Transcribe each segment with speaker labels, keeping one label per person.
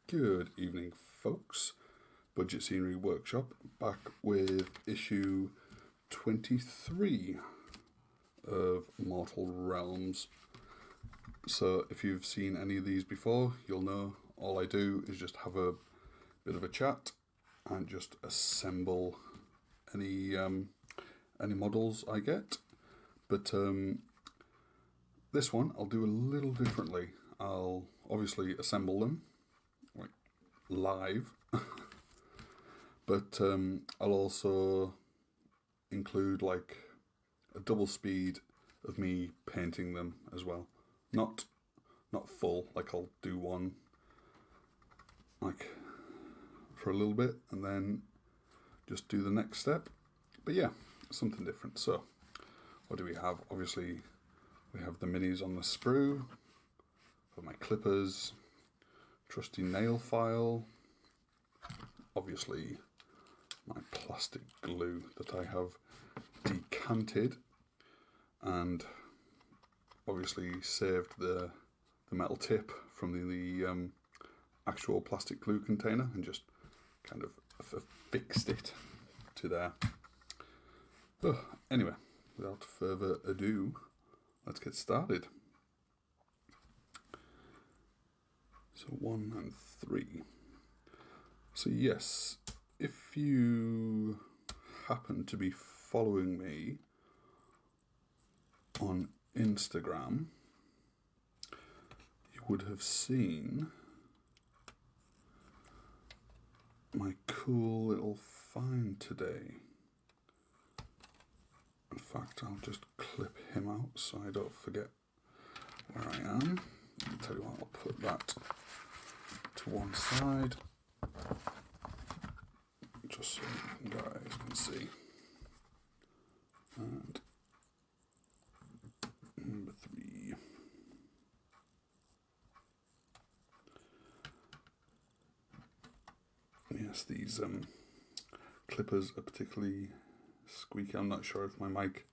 Speaker 1: Good evening, folks. Budget Scenery Workshop back with issue 23 of Mortal Realms. So if you've seen any of these before, you'll know all I do is just have a bit of a chat and just assemble any models I get. But this one I'll do a little differently. I'll obviously assemble them like live, but I'll also include like a double speed of me painting them as well. Not full, like I'll do one like for a little bit and then just do the next step. But yeah, something different. So what do we have? Obviously we have the minis on the sprue for my clippers, trusty nail file, obviously my plastic glue that I have decanted and obviously saved the metal tip from the actual plastic glue container and just kind of affixed it to there. Oh, anyway, without further ado, let's get started. So 1 and 3. So yes, if you happen to be following me on Instagram, you would have seen my cool little find today. In fact, I'll just clip him out so I don't forget where I am. I'll tell you what, I'll put that to one side, just so you guys can see. And number 3. Yes, these clippers are particularly squeaky. I'm not sure if my mic...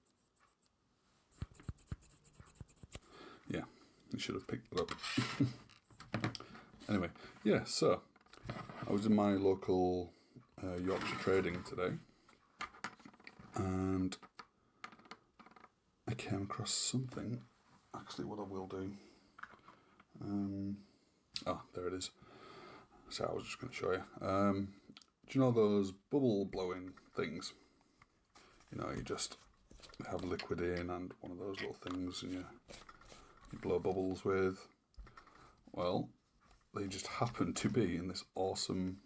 Speaker 1: Yeah, you should have picked it up. Anyway, yeah, so I was in my local Yorkshire trading today and I came across something. Actually, what I will do... there it is. So I was just going to show you. Do you know those bubble blowing things? You know, you just have liquid in and one of those little things and you blow bubbles with. Well, they just happen to be in this awesome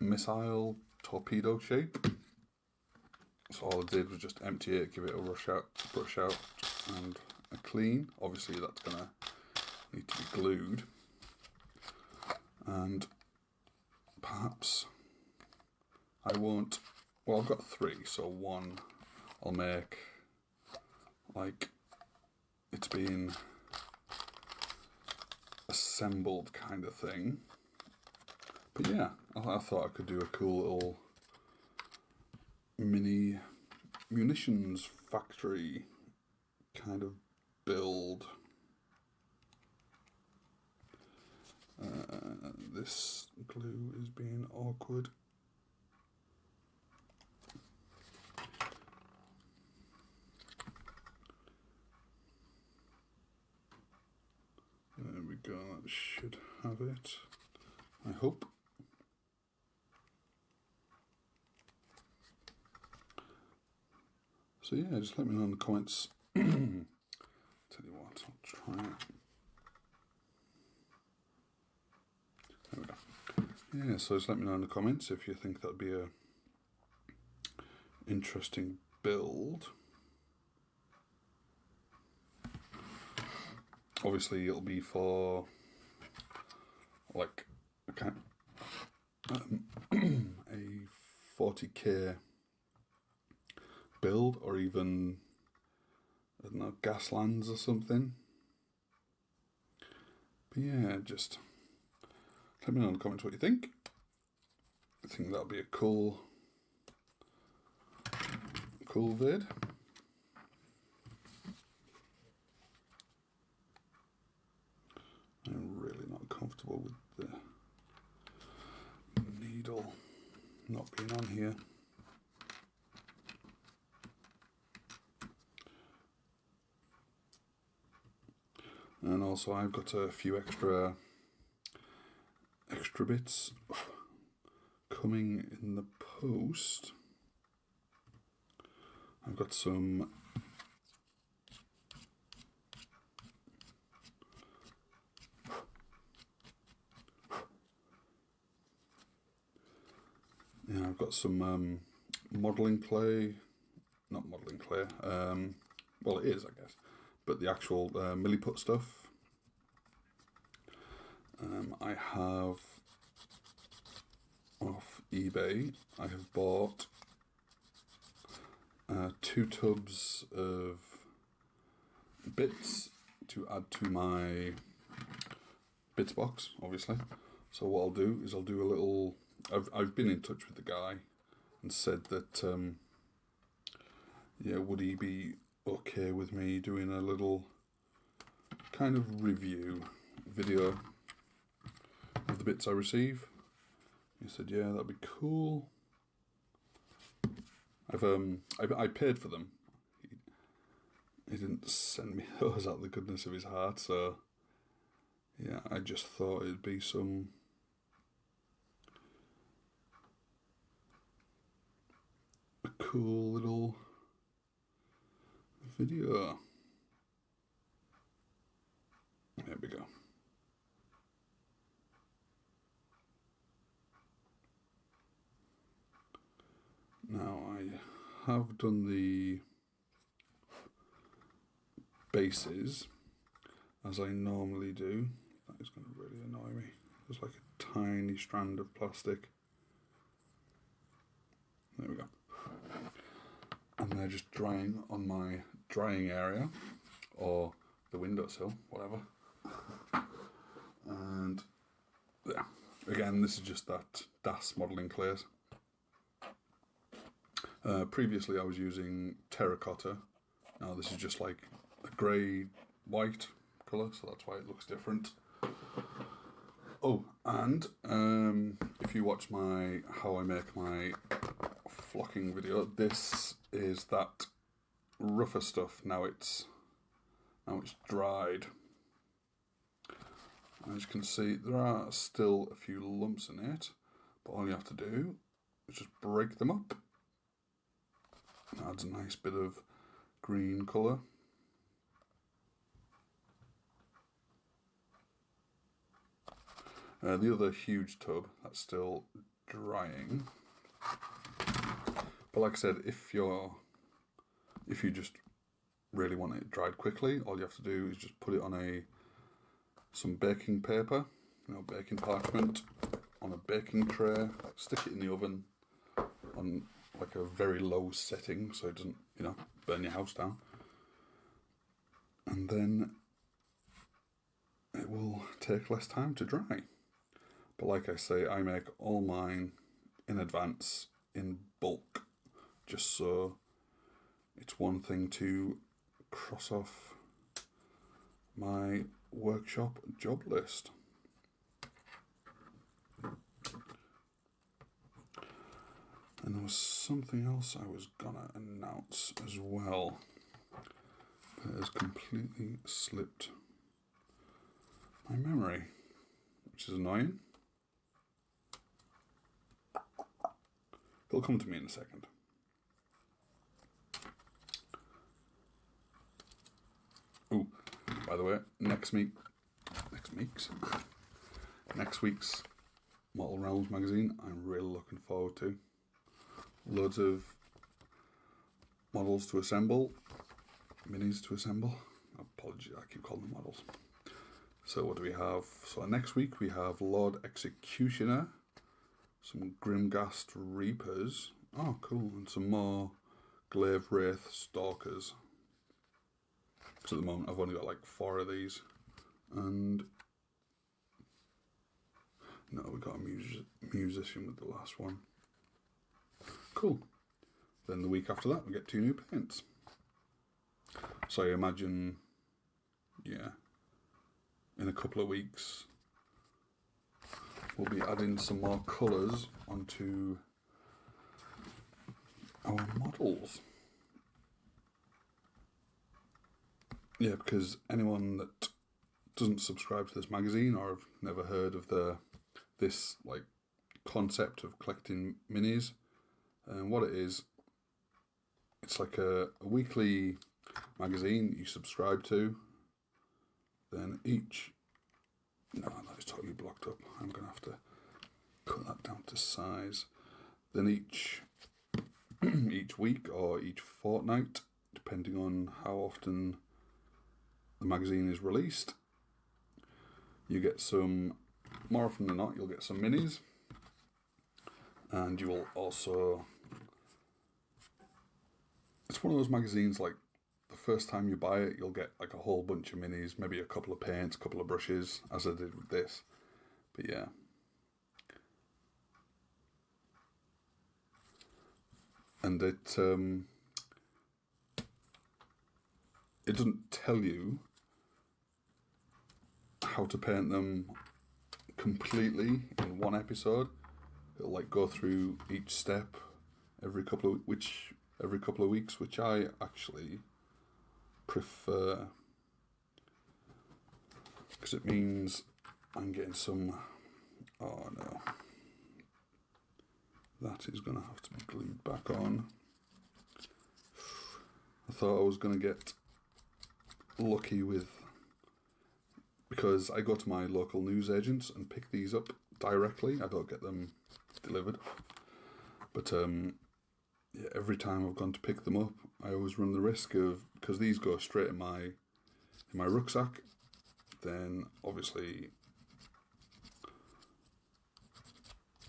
Speaker 1: missile torpedo shape. So all I did was just empty it, give it a brush out and a clean. Obviously that's going to need to be glued. And perhaps I won't... Well, I've got 3, so 1 I'll make like it's been assembled kind of thing. But yeah, I thought I could do a cool little mini munitions factory kind of build. This glue is being awkward. There we go, that should have it, I hope. So yeah, just let me know in the comments. Tell you what, I'll try it. There we go. Yeah, so just let me know in the comments if you think that'd be a interesting build. Obviously it'll be for like a 40k build, or even, I don't know, Gaslands or something. But yeah, just let me know in the comments what you think. I think that'll be a cool vid. I'm really not comfortable with the not being on here. And also I've got a few extra bits coming in the post. I've got some I've got some modelling clay, not modelling clay, well it is I guess, but the actual milliput stuff. I have off eBay, I have bought 2 tubs of bits to add to my bits box, obviously. So what I'll do is I'll do a little, I've been in touch with the guy and said that, yeah, would he be okay with me doing a little kind of review video of the bits I receive. He said, yeah, that'd be cool. I paid for them. He didn't send me those out of the goodness of his heart, so yeah, I just thought it'd be some a cool little video. There we go. Now I have done the bases as I normally do. That is going to really annoy me. There's like a tiny strand of plastic. There we go. And they're just drying on my drying area or the windowsill, whatever. And yeah, again, this is just that DAS modelling clays. Previously I was using terracotta. Now this is just like a grey white colour, so that's why it looks different. Oh, and if you watch my how I make my flocking video, this is that rougher stuff. Now it's dried. As you can see, there are still a few lumps in it, but all you have to do is just break them up. Adds a nice bit of green colour. The other huge tub that's still drying. But like I said, if you just really want it dried quickly, all you have to do is just put it on some baking paper, baking parchment, on a baking tray, stick it in the oven on like a very low setting so it doesn't, burn your house down. And then it will take less time to dry. But like I say, I make all mine in advance, in bulk, just so it's one thing to cross off my workshop job list. And there was something else I was gonna announce as well, but it has completely slipped my memory, which is annoying. It'll come to me in a second. Oh, by the way, next week's Mortal Realms magazine, I'm really looking forward to. Loads of models to assemble, minis to assemble. Apologies, I keep calling them models. So what do we have? So next week we have Lord Executioner, some Grimghast Reapers. Oh, cool. And some more Glaive Wraith Stalkers. So at the moment I've only got like 4 of these. And no, we got a musician with the last one. Cool. Then the week after that we get 2 new paints. So I imagine, yeah, in a couple of weeks we'll be adding some more colours onto our models. Yeah, because anyone that doesn't subscribe to this magazine or have never heard of this like concept of collecting minis, and what it is, it's like a weekly magazine you subscribe to. Then no, it's totally blocked up. I'm gonna have to cut that down to size. Then each week or each fortnight, depending on how often the magazine is released, you get some, more often than not, you'll get some minis, and you will also, it's one of those magazines like the first time you buy it, you'll get like a whole bunch of minis, maybe a couple of paints, a couple of brushes, as I did with this. But yeah. And it doesn't tell you how to paint them completely in one episode. It'll like go through each step every couple of weeks, which I actually prefer, because it means I'm getting some. Oh no, that is going to have to be glued back on. I thought I was going to get lucky because I go to my local newsagents and pick these up directly. I don't get them delivered. But yeah, every time I've gone to pick them up, I always run the risk of, because these go straight in my rucksack, then obviously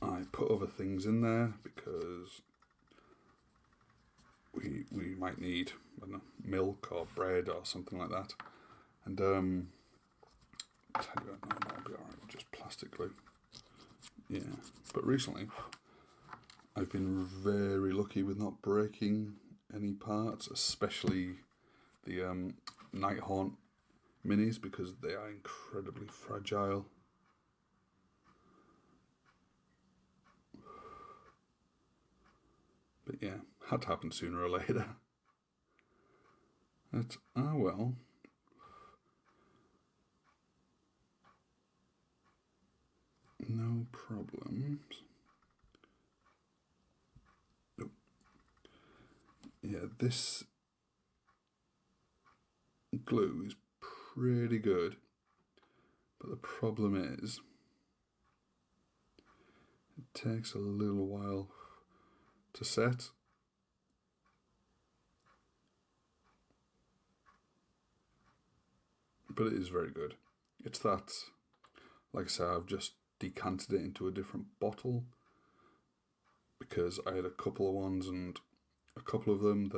Speaker 1: I put other things in there because we might need, I don't know, milk or bread or something like that. And tell you what, no, that'll be alright with just plastic glue. Yeah, but recently I've been very lucky with not breaking any parts, especially the Nighthaunt minis, because they are incredibly fragile. But yeah, had to happen sooner or later. But, well. No problems. Nope. Yeah, this glue is pretty good, but the problem is it takes a little while to set. But it is very good. It's that, like I said, I've just decanted it into a different bottle because I had a couple of ones, and a couple of them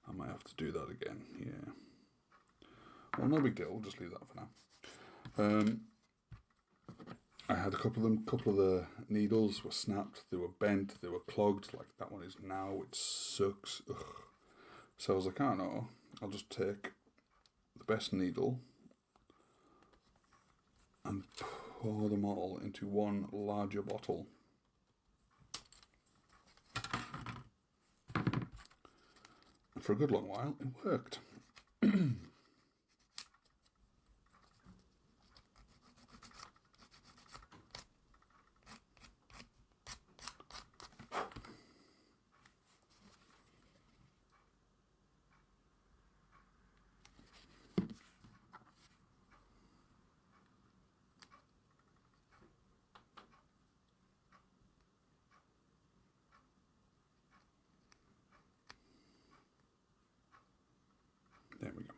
Speaker 1: I might have to do that again. Yeah. Well, no big deal. We'll just leave that for now. I had a couple of them. A couple of the needles were snapped. They were bent. They were clogged. Like that one is now. It sucks. Ugh. So I was like, I don't know. I'll just take the best needle and pour them all into one larger bottle. And for a good long while, it worked. There we go.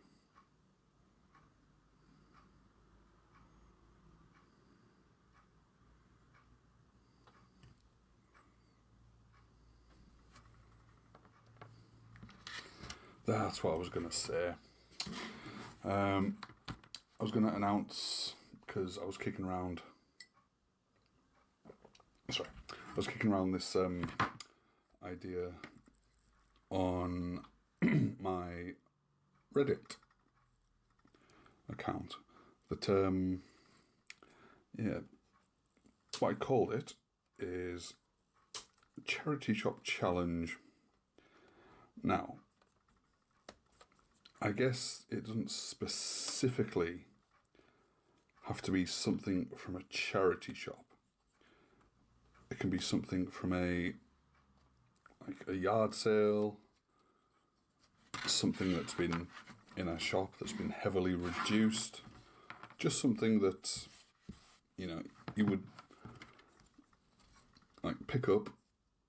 Speaker 1: That's what I was going to say. I was going to announce, because I was kicking around this idea on my Reddit account. That, yeah, what I called it is Charity Shop Challenge. Now, I guess it doesn't specifically have to be something from a charity shop. It can be something from a yard sale, something that's been in a shop that's been heavily reduced, just something that, you know, you would like pick up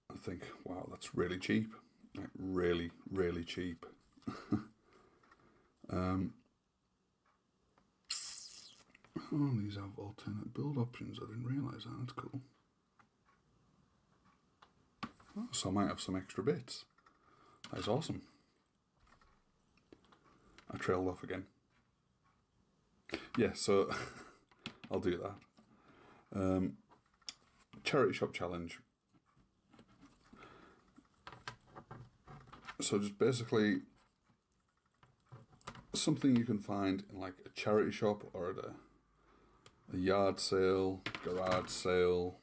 Speaker 1: and think, wow, that's really cheap, like really, really cheap. Oh, these have alternate build options. I didn't realise that. That's cool. Oh, so I might have some extra bits. That's awesome. I trailed off again. Yeah, so I'll do that. Charity shop challenge. So just basically something you can find in like a charity shop or at a yard sale, garage sale,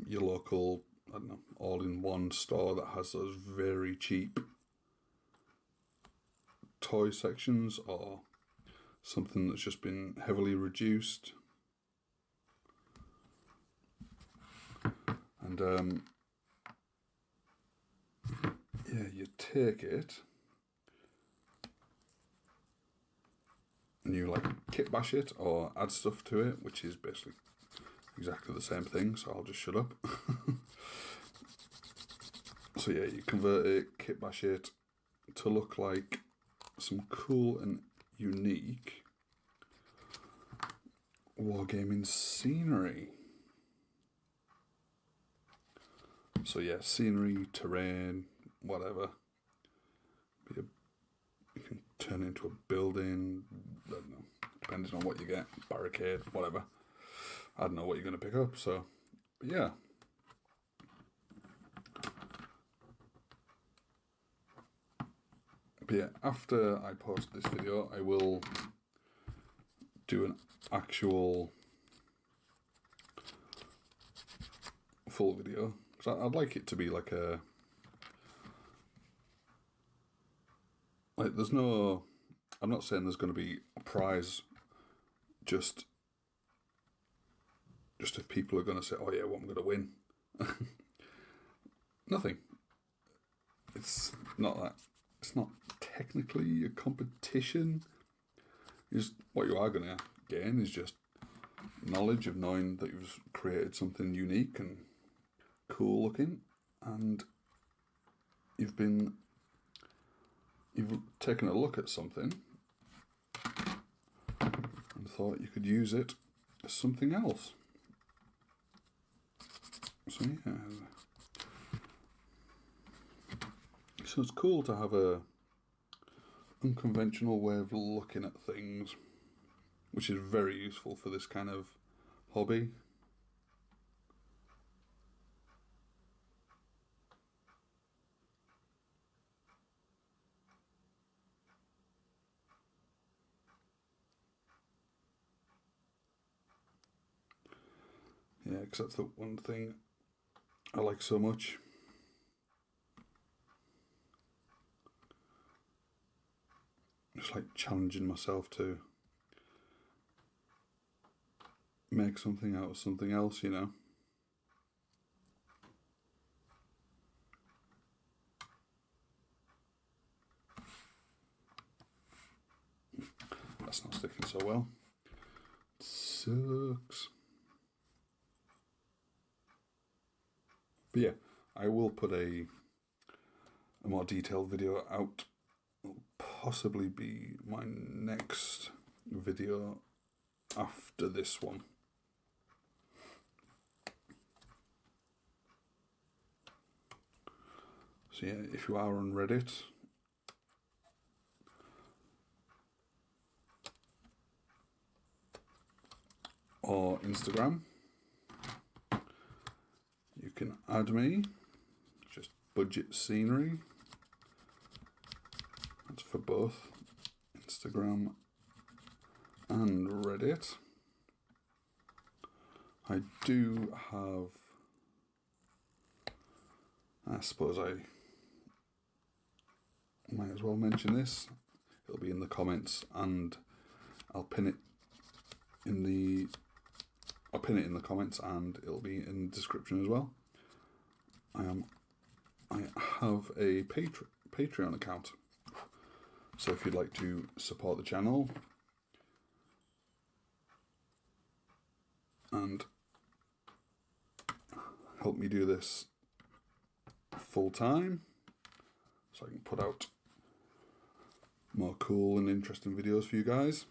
Speaker 1: your local, I don't know, all-in-one store that has those very cheap toy sections, or something that's just been heavily reduced. And yeah, you take it and you like kit bash it or add stuff to it, which is basically exactly the same thing, so I'll just shut up. So yeah, you convert it, kit bash it to look like some cool and unique wargaming scenery. So yeah, scenery, terrain, whatever. You can turn into a building, I don't know, depending on what you get, barricade, whatever. I don't know what you're going to pick up, so, but yeah. But yeah, after I post this video, I will do an actual full video, because I'd like it to be like a, like there's no, I'm not saying there's going to be a prize, just if people are going to say, oh yeah, what I'm going to win. Nothing. It's not that. It's not technically a competition. Is what you are going to gain is just knowledge of knowing that you've created something unique and cool looking, and you've taken a look at something and thought you could use it as something else. So yeah. So it's cool to have a unconventional way of looking at things, which is very useful for this kind of hobby. Yeah, because that's the one thing I like so much. Just like challenging myself to make something out of something else, you know. That's not sticking so well. It sucks. But yeah, I will put a more detailed video out. It'll possibly be my next video after this one. So yeah, if you are on Reddit or Instagram, you can add me, just budget scenery. That's for both Instagram and Reddit. I do have, I suppose I might as well mention this. It'll be in the comments, and I'll pin it in the comments, and it'll be in the description as well. I have a Patreon account, so if you'd like to support the channel and help me do this full time, so I can put out more cool and interesting videos for you guys,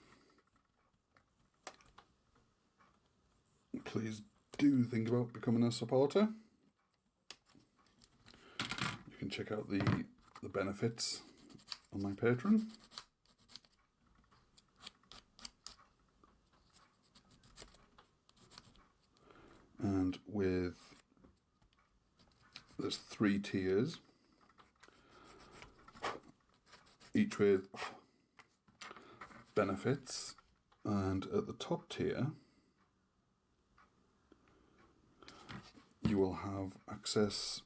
Speaker 1: please do think about becoming a supporter. You can check out the benefits on my Patreon. And there's 3 tiers, each with benefits, and at the top tier you will have access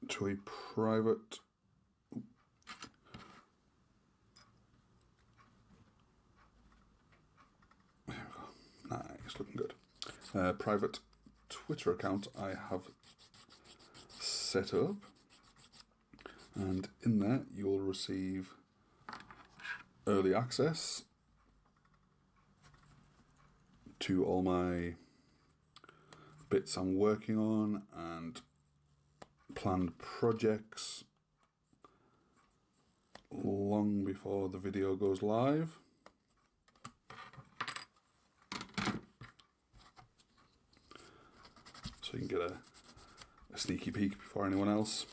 Speaker 1: to a private nice, looking good. Private Twitter account I have set up, and in there you'll receive early access to all my bits I'm working on and planned projects long before the video goes live. So you can get a sneaky peek before anyone else.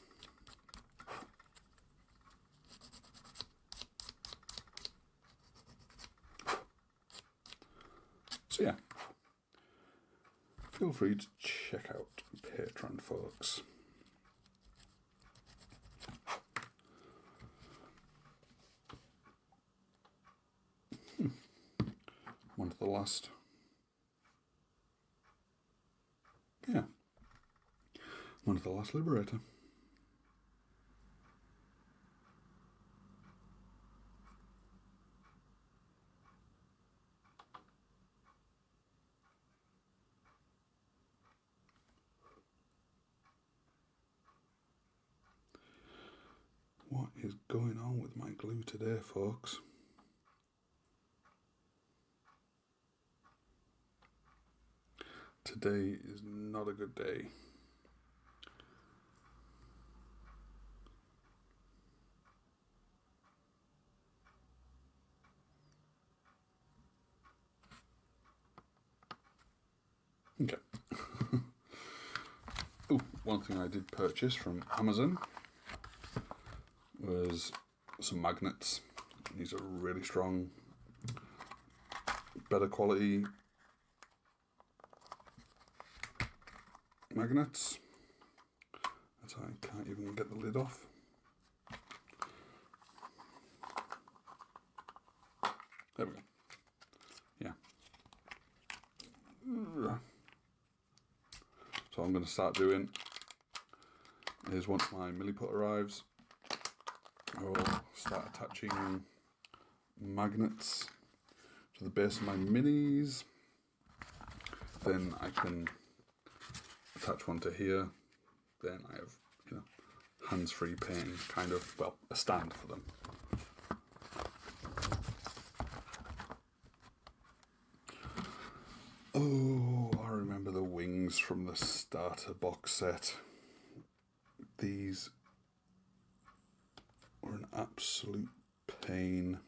Speaker 1: So yeah, feel free to check out Patreon, folks. One to the last. Yeah. One of the last Liberator. What is going on with my glue today, folks? Today is not a good day. Okay. Oh, one thing I did purchase from Amazon was some magnets. These are really strong, better quality magnets. That I can't even get the lid off. There we go. Yeah. So what I'm going to start doing is, once my milliput arrives, I will start attaching magnets to the base of my minis. Then I can attach one to here. Then I have, hands-free painting, kind of, well, a stand for them. Oh, I remember the wings from the starter box set. These were an absolute pain.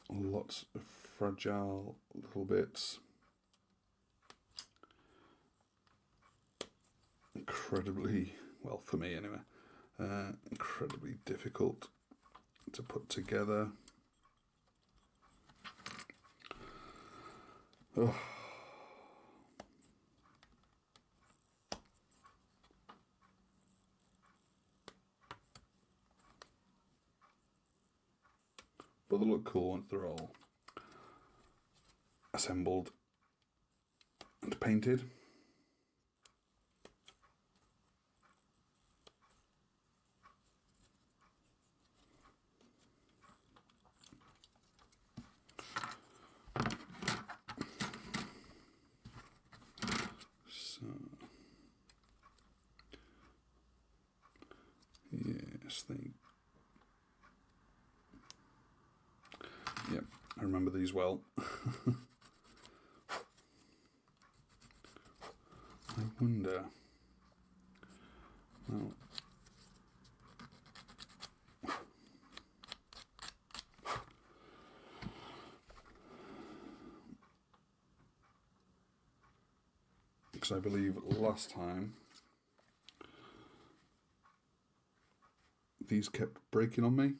Speaker 1: Lots of fragile little bits. Incredibly, well, for me anyway, incredibly difficult to put together. Oh. But they look cool once they're all assembled and painted. I remember these well. I wonder. Well, because I believe last time these kept breaking on me,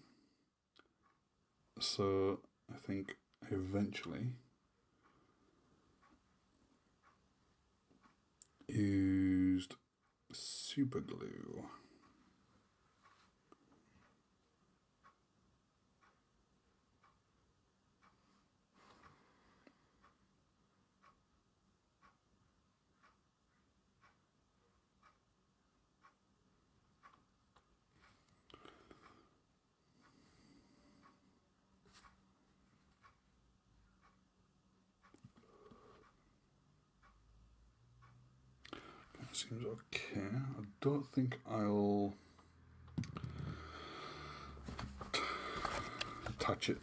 Speaker 1: so I think I eventually used super glue. Seems okay. I don't think I'll attach it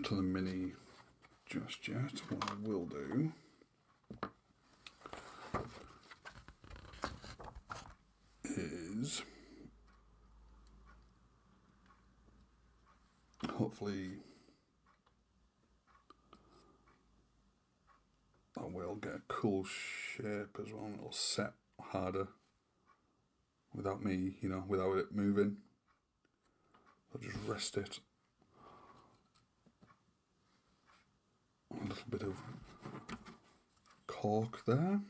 Speaker 1: to the mini just yet. What I will do is hopefully that will get a cool shape as well, and it'll set harder without me, without it moving. I'll just rest it. A little bit of cork there.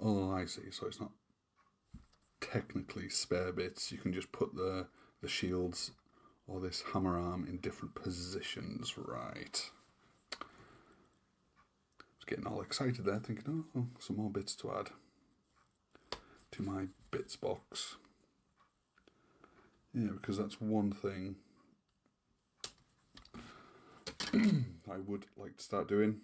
Speaker 1: Oh, I see. So it's not technically spare bits. You can just put the shields or this hammer arm in different positions, right? I was getting all excited there, thinking, oh, some more bits to add to my bits box. Yeah, because that's one thing I would like to start doing,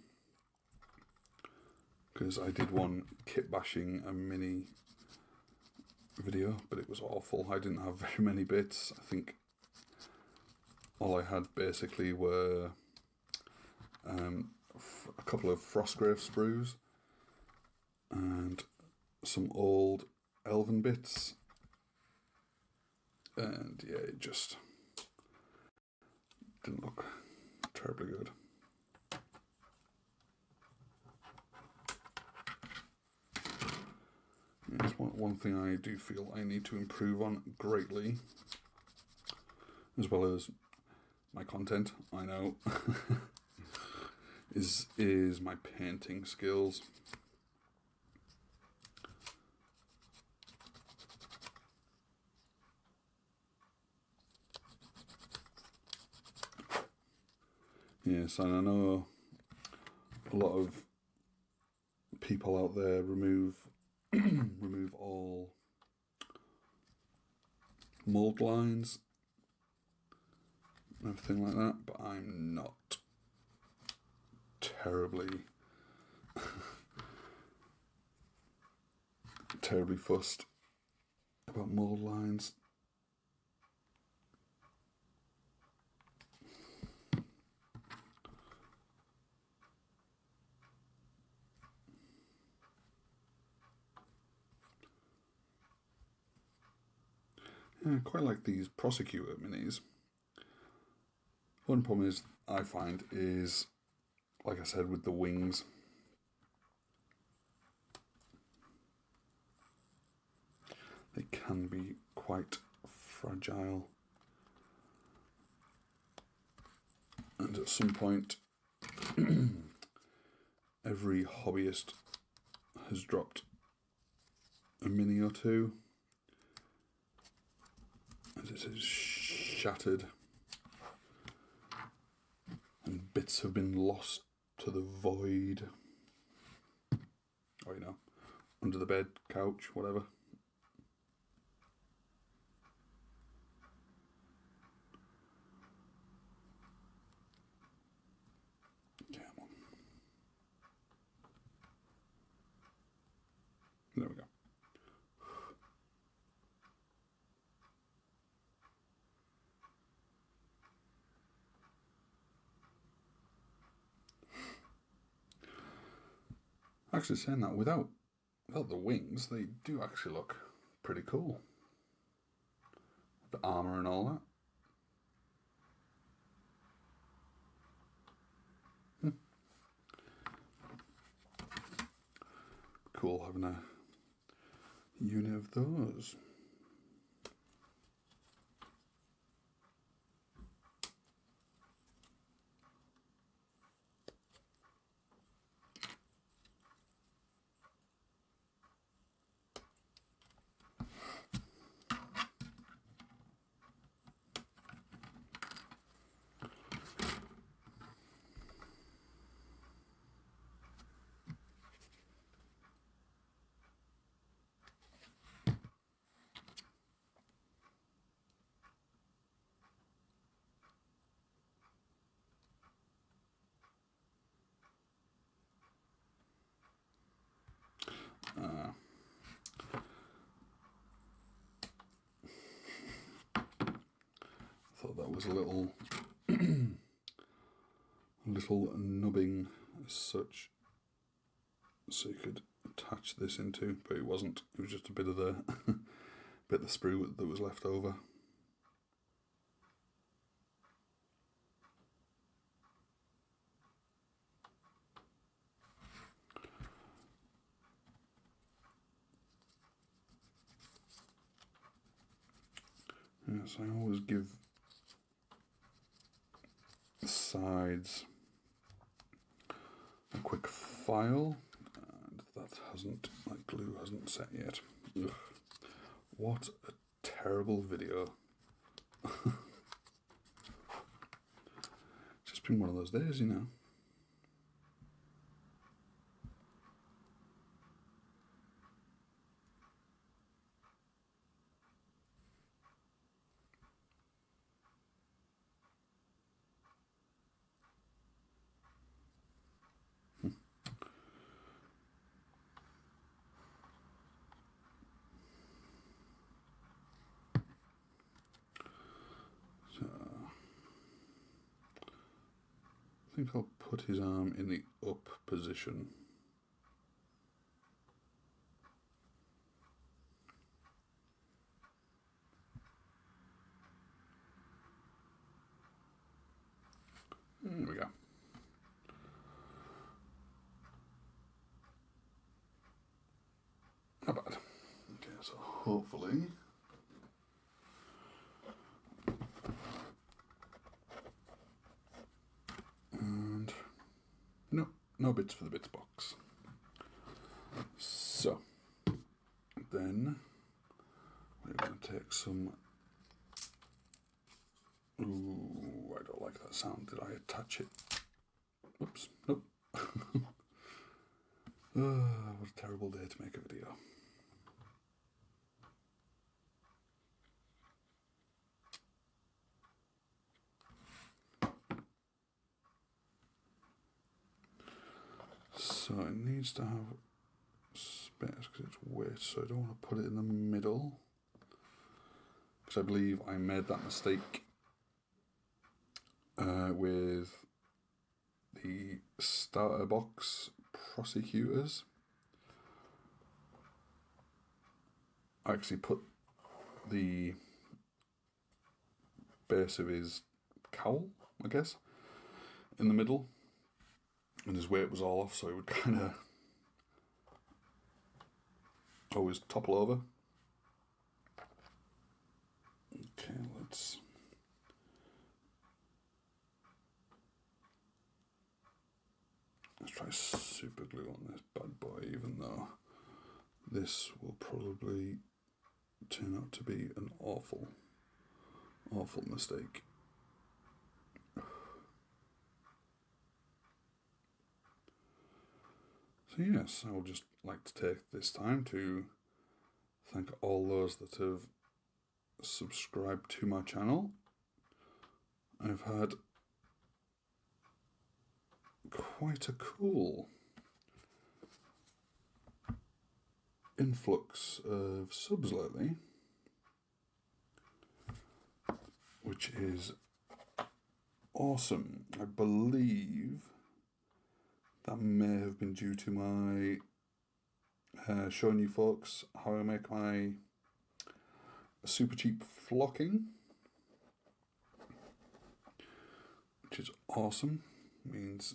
Speaker 1: because I did one kit bashing a mini video, but it was awful. I didn't have very many bits. I think all I had basically were a couple of Frostgrave sprues and some old elven bits, and yeah, it just didn't look terribly good. It's one thing I do feel I need to improve on greatly, as well as my content, I know, is my painting skills. Yes, and I know a lot of people out there remove all mold lines and everything like that, but I'm not terribly fussed about mold lines. Yeah, I quite like these prosecutor minis. One problem is I find is, like I said, with the wings, they can be quite fragile, and at some point every hobbyist has dropped a mini or two and it is shattered and bits have been lost to the void, or under the bed, couch, whatever. There we go. Actually, saying that, without the wings, they do actually look pretty cool. The armour and all that. Cool having a unit of those. Thought that was a little nubbing as such, so you could attach this into, but it wasn't. It was just a bit of the bit of the sprue that was left over. Yes, I always give the sides a quick file, and that glue hasn't set yet. Ugh. What a terrible video. Just been one of those days, you know. I think I'll put his arm in the up position. There we go. Not bad. Okay, so hopefully and no bits for the bits box. So then we're going to take some. Ooh, I don't like that sound. Did I attach it? Oops, nope. What a terrible day to make a video. So it needs to have space because it's weight, so I don't want to put it in the middle, because I believe I made that mistake with the starter box prosecutors. I actually put the base of his cowl, I guess, in the middle, and his weight was all off, so it would kind of always topple over. Okay, let's try super glue on this bad boy, even though this will probably turn out to be an awful mistake. So yes, I would just like to take this time to thank all those that have subscribed to my channel. I've had quite a cool influx of subs lately, which is awesome. I believe that may have been due to my showing you folks how I make my super cheap flocking, which is awesome. Means,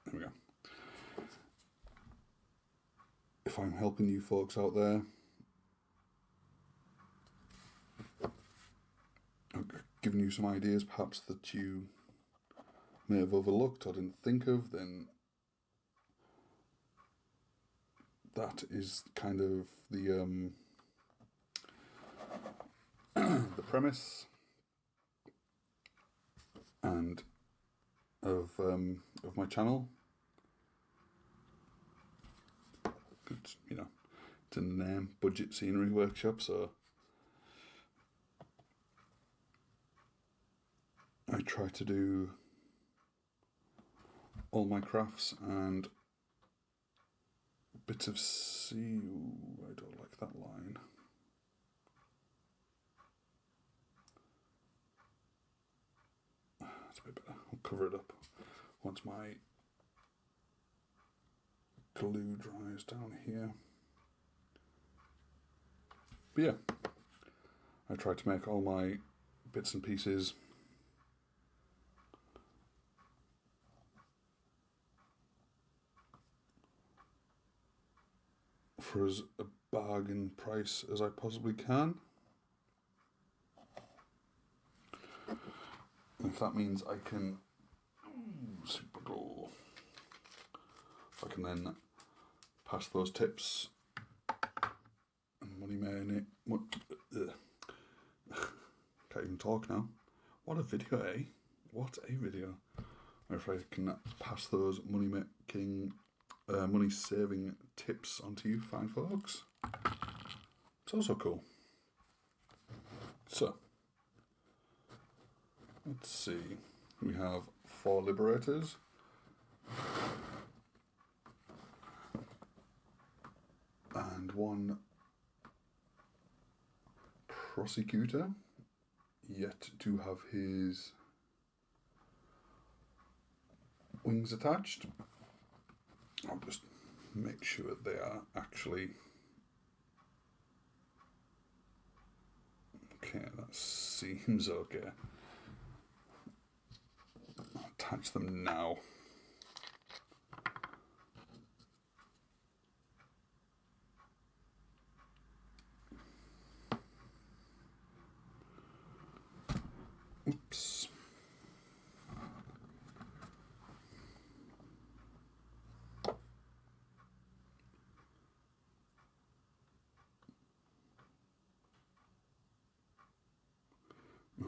Speaker 1: there we go. If I'm helping you folks out there, giving you some ideas perhaps that you may have overlooked or didn't think of, then that is kind of the the premise and of my channel. It's, you know, it's in the name, Budget Scenery Workshop, so I try to do all my crafts and bits of sea. Ooh, I don't like that line. That's a bit better. I'll cover it up once my glue dries down here. But yeah, I try to make all my bits and pieces for as a bargain price as I possibly can. And if that means I can super glue, if I can then pass those tips and money making it. Can't even talk now. What a video, eh? What a video. Or if I can pass those money making, money saving tips onto you fine folks. It's also cool. So, let's see. We have 4 liberators. And 1 prosecutor, yet to have his wings attached. I'll just make sure they are actually okay. That seems okay. I'll attach them now. Oops.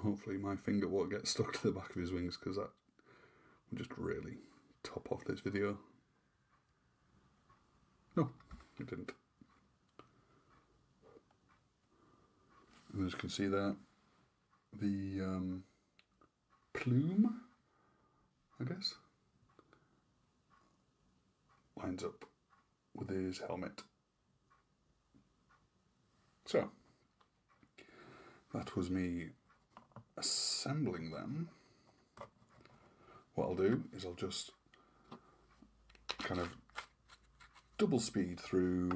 Speaker 1: Hopefully my finger won't get stuck to the back of his wings, because that would just really top off this video. No, it didn't. And as you can see there, the plume, I guess, lines up with his helmet. So, that was me assembling them. What I'll do is I'll just kind of double speed through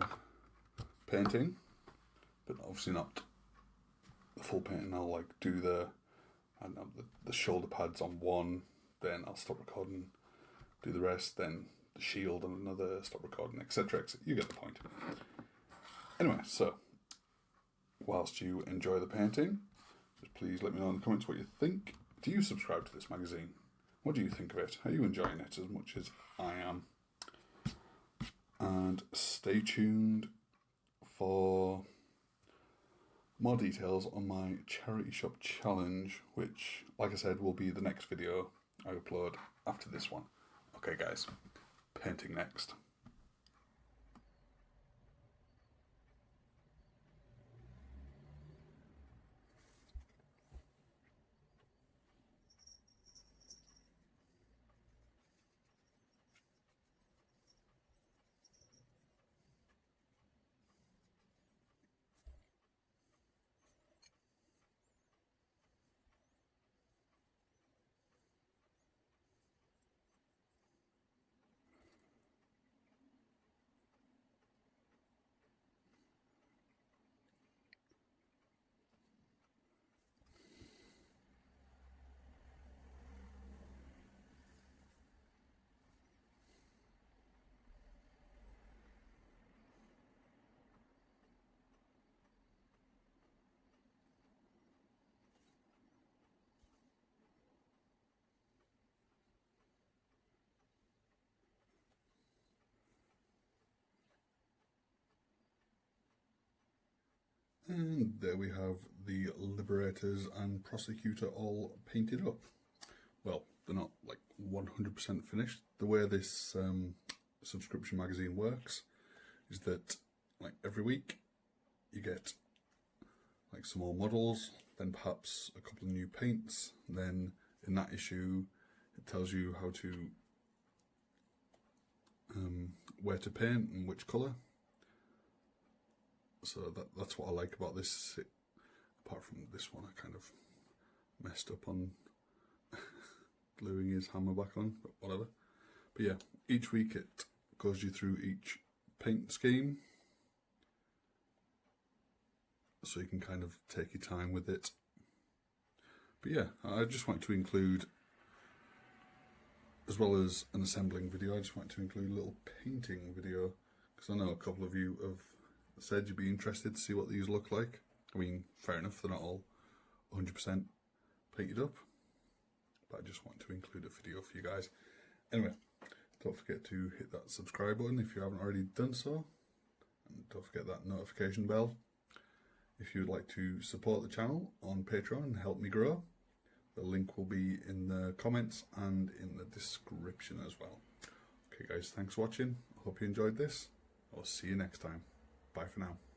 Speaker 1: painting, but obviously not the full painting. I'll like do the shoulder pads on one, then I'll stop recording, do the rest, then the shield on another, stop recording, etc. You get the point. Anyway, so whilst you enjoy the painting, just please let me know in the comments what you think. Do you subscribe to this magazine? What do you think of it? Are you enjoying it as much as I am? And stay tuned for more details on my charity shop challenge, which, like I said, will be the next video I upload after this one. Okay guys, painting next. And there we have the liberators and prosecutor all painted up. Well, they're not like 100% finished. The way this subscription magazine works is that like every week you get like some more models, then perhaps a couple of new paints. Then in that issue it tells you how to where to paint and which colour. So that's what I like about this. Apart from this one, I kind of messed up on gluing his hammer back on, but whatever. But yeah, each week it goes you through each paint scheme, so you can kind of take your time with it. But yeah, I just wanted to include, as well as an assembling video, I just wanted to include a little painting video, because I know a couple of you have said you'd be interested to see what these look like. I mean, fair enough, they're not all 100% painted up, but I just want to include a video for you guys. Anyway, don't forget to hit that subscribe button if you haven't already done so, and don't forget that notification bell if you would like to support the channel on Patreon and help me grow. The link will be in the comments and in the description as well. Okay guys, thanks for watching. I hope you enjoyed this. I'll see you next time. Bye for now.